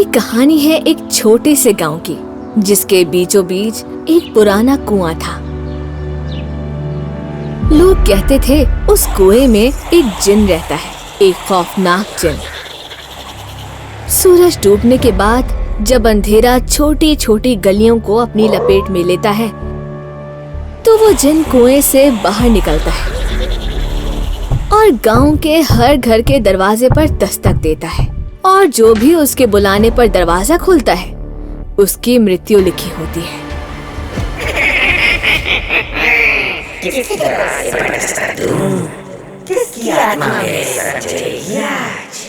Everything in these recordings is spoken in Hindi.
कहानी है एक छोटे से गांव की, जिसके बीचों बीच एक पुराना कुआं था। लोग कहते थे उस कुएं में एक जिन रहता है, एक खौफनाक जिन। सूरज डूबने के बाद जब अंधेरा छोटी छोटी गलियों को अपनी लपेट में लेता है, तो वो जिन कुएं से बाहर निकलता है और गांव के हर घर के दरवाजे पर दस्तक देता है, और जो भी उसके बुलाने पर दरवाजा खोलता है, उसकी मृत्यु लिखी होती है। किसके दरवाजे पर दस्तक दूं? किसकी आत्मा मेरे सर चढ़ेगी आज?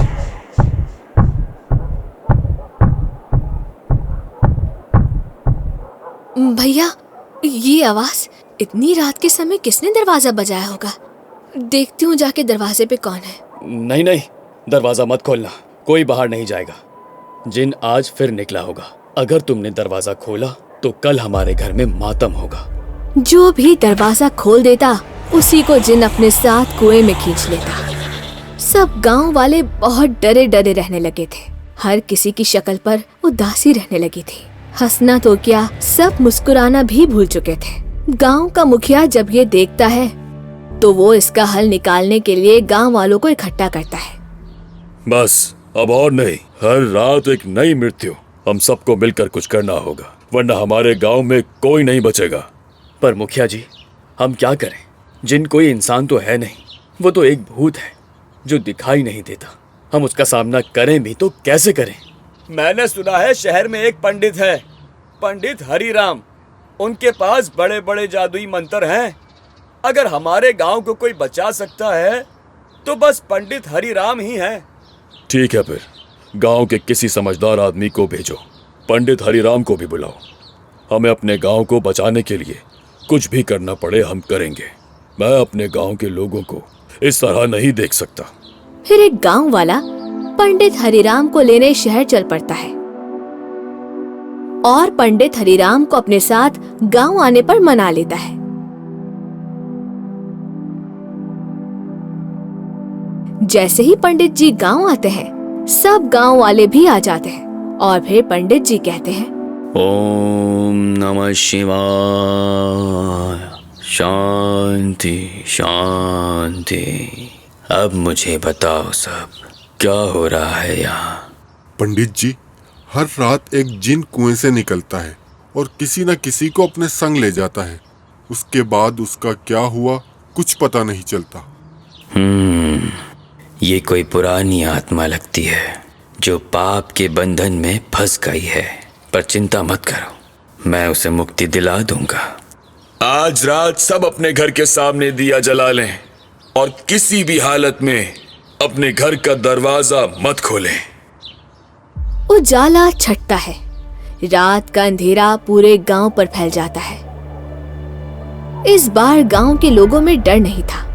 भैया, ये आवाज इतनी रात के समय किसने दरवाजा बजाया होगा? देखती हूँ जाके दरवाजे पे कौन है। नहीं नहीं, दरवाजा मत खोलना, कोई बाहर नहीं जाएगा। जिन आज फिर निकला होगा। अगर तुमने दरवाजा खोला तो कल हमारे घर में मातम होगा। जो भी दरवाजा खोल देता, उसी को जिन अपने साथ कुएं में खींच लेता। सब गांव वाले बहुत डरे डरे रहने लगे थे। हर किसी की शक्ल पर उदासी रहने लगी थी। हंसना तो क्या, सब मुस्कुराना भी भूल चुके थे। गांव का मुखिया जब ये देखता है, तो वो इसका हल निकालने के लिए गांव वालों को इकट्ठा करता है। बस अब और नहीं, हर रात एक नई मृत्यु। हम सबको मिलकर कुछ करना होगा, वरना हमारे गांव में कोई नहीं बचेगा। पर मुखिया जी, हम क्या करें? जिन कोई इंसान तो है नहीं, वो तो एक भूत है जो दिखाई नहीं देता। हम उसका सामना करें भी तो कैसे करें? मैंने सुना है शहर में एक पंडित है, पंडित हरिराम। उनके पास बड़े बड़े जादुई मंत्र हैं। अगर हमारे गांव को कोई बचा सकता है तो बस पंडित हरिराम ही हैं। ठीक है, फिर गांव के किसी समझदार आदमी को भेजो, पंडित हरिराम को भी बुलाओ। हमें अपने गांव को बचाने के लिए कुछ भी करना पड़े हम करेंगे। मैं अपने गांव के लोगों को इस तरह नहीं देख सकता। फिर एक गांव वाला पंडित हरिराम को लेने शहर चल पड़ता है और पंडित हरिराम को अपने साथ गांव आने पर मना लेता है। जैसे ही पंडित जी गांव आते हैं, सब गांव वाले भी आ जाते हैं और फिर पंडित जी कहते हैं, ओम नमः शिवाय, शांति शांति। अब मुझे बताओ सब, क्या हो रहा है यहाँ? पंडित जी, हर रात एक जिन कुएं से निकलता है और किसी न किसी को अपने संग ले जाता है। उसके बाद उसका क्या हुआ कुछ पता नहीं चलता। ये कोई पुरानी आत्मा लगती है जो पाप के बंधन में फंस गई है। पर चिंता मत करो, मैं उसे मुक्ति दिला दूंगा। आज रात सब अपने घर के सामने दिया जला लें और किसी भी हालत में अपने घर का दरवाजा मत खोलें। उजाला छटता है। रात का अंधेरा पूरे गांव पर फैल जाता है। इस बार गांव के लोगों में डर नहीं था,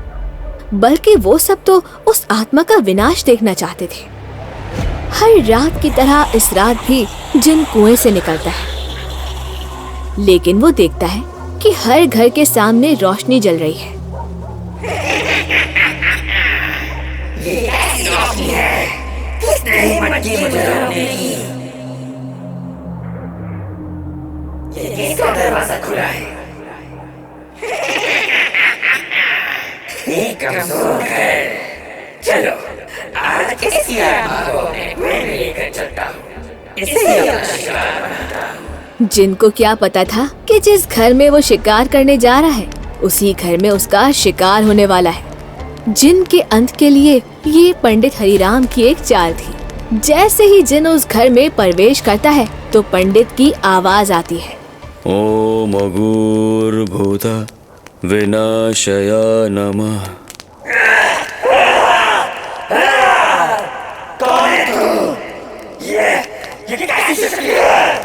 बल्कि वो सब तो उस आत्मा का विनाश देखना चाहते थे। हर रात की तरह इस रात भी जिन कुएं से निकलता है, लेकिन वो देखता है कि हर घर के सामने रोशनी जल रही है। ये कैसी रोशनी है? किसने हिम्मत की मुझे रोकने की? ये किसका दरवाजा खुला है? ये कमजोर है। चलो, आज किसी आत्मा को अपने कुएं में लेकर चलता हूँ। इसे अपना शिकार बनाता हूँ। जिनको क्या पता था कि जिस घर में वो शिकार करने जा रहा है, उसी घर में उसका शिकार होने वाला है। जिन के अंत के लिए ये पंडित हरिराम की एक चाल थी। जैसे ही जिन उस घर में प्रवेश करता है, तो पंडित की आवाज आती है, ओम अघोरभूता विनाशय नमः। कौन है तू? ये कैसी शक्ति है?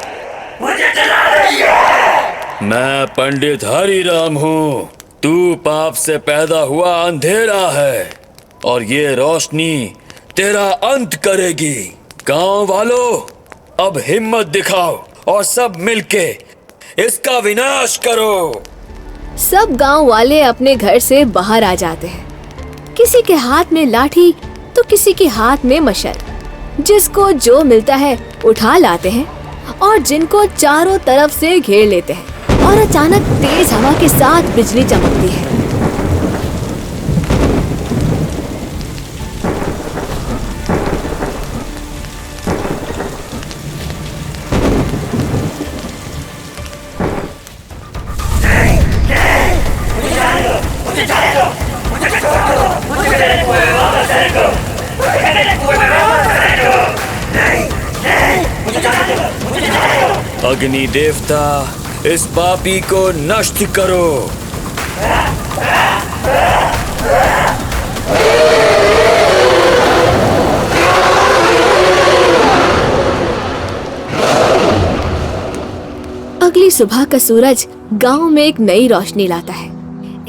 मुझे जला रही है। मैं पंडित हरिराम हूँ। तू पाप से पैदा हुआ अंधेरा है और ये रोशनी तेरा अंत करेगी। गांव वालों, अब हिम्मत दिखाओ और सब मिलके इसका विनाश करो। सब गांव वाले अपने घर से बाहर आ जाते हैं। किसी के हाथ में लाठी तो किसी के हाथ में मशल। जिसको जो मिलता है उठा लाते हैं और जिनको चारों तरफ से घेर लेते हैं। और अचानक तेज हवा के साथ बिजली चमकती है। अग्नि देवता, इस पापी को नष्ट करो। अगली सुबह का सूरज गांव में एक नई रोशनी लाता है,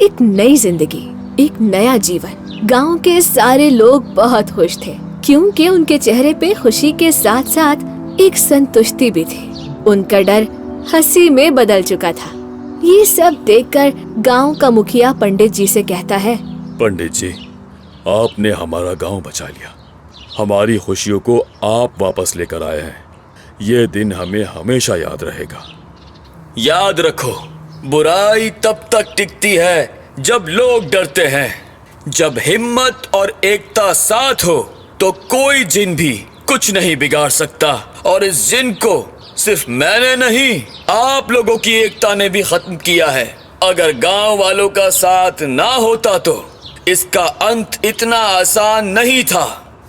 एक नई जिंदगी, एक नया जीवन। गांव के सारे लोग बहुत खुश थे क्योंकि उनके चेहरे पे खुशी के साथ साथ एक संतुष्टि भी थी। उनका डर हंसी में बदल चुका था। ये सब देखकर गांव का मुखिया पंडित जी से कहता है, पंडित जी, आपने हमारा गांव बचा लिया। हमारी खुशियों को आप वापस लेकर आए हैं। ये दिन हमें हमेशा याद रहेगा। याद रखो, बुराई तब तक टिकती है जब लोग डरते हैं। जब हिम्मत और एकता साथ हो तो कोई जिन भी कुछ नहीं बिगाड़ सकता। और इस जिन को सिर्फ मैंने नहीं, आप लोगों की एकता ने भी खत्म किया है। अगर गांव वालों का साथ ना होता तो इसका अंत इतना आसान नहीं था।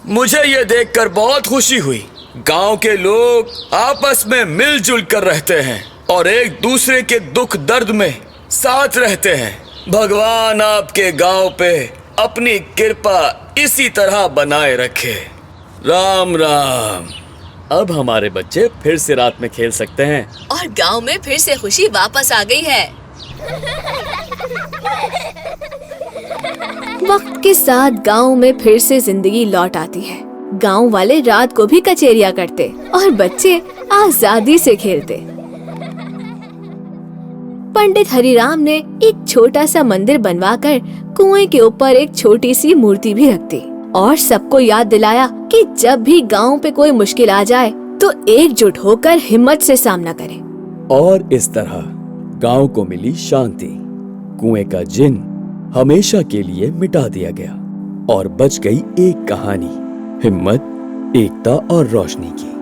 मुझे ये देखकर बहुत खुशी हुई। गांव के लोग आपस में मिलजुल कर रहते हैं और एक दूसरे के दुख दर्द में साथ रहते हैं। भगवान आपके गांव पे अपनी कृपा इसी तरह बनाए रखे। राम राम। अब हमारे बच्चे फिर से रात में खेल सकते हैं और गांव में फिर से खुशी वापस आ गई है। वक्त के साथ गांव में फिर से जिंदगी लौट आती है। गांव वाले रात को भी कचेरियां करते और बच्चे आजादी से खेलते। पंडित हरिराम ने एक छोटा सा मंदिर बनवाकर कुएं के ऊपर एक छोटी सी मूर्ति भी रख दी और सबको याद दिलाया कि जब भी गांव पे कोई मुश्किल आ जाए तो एकजुट होकर हिम्मत से सामना करें। और इस तरह गांव को मिली शांति। कुएं का जिन हमेशा के लिए मिटा दिया गया और बच गई एक कहानी, हिम्मत, एकता और रोशनी की।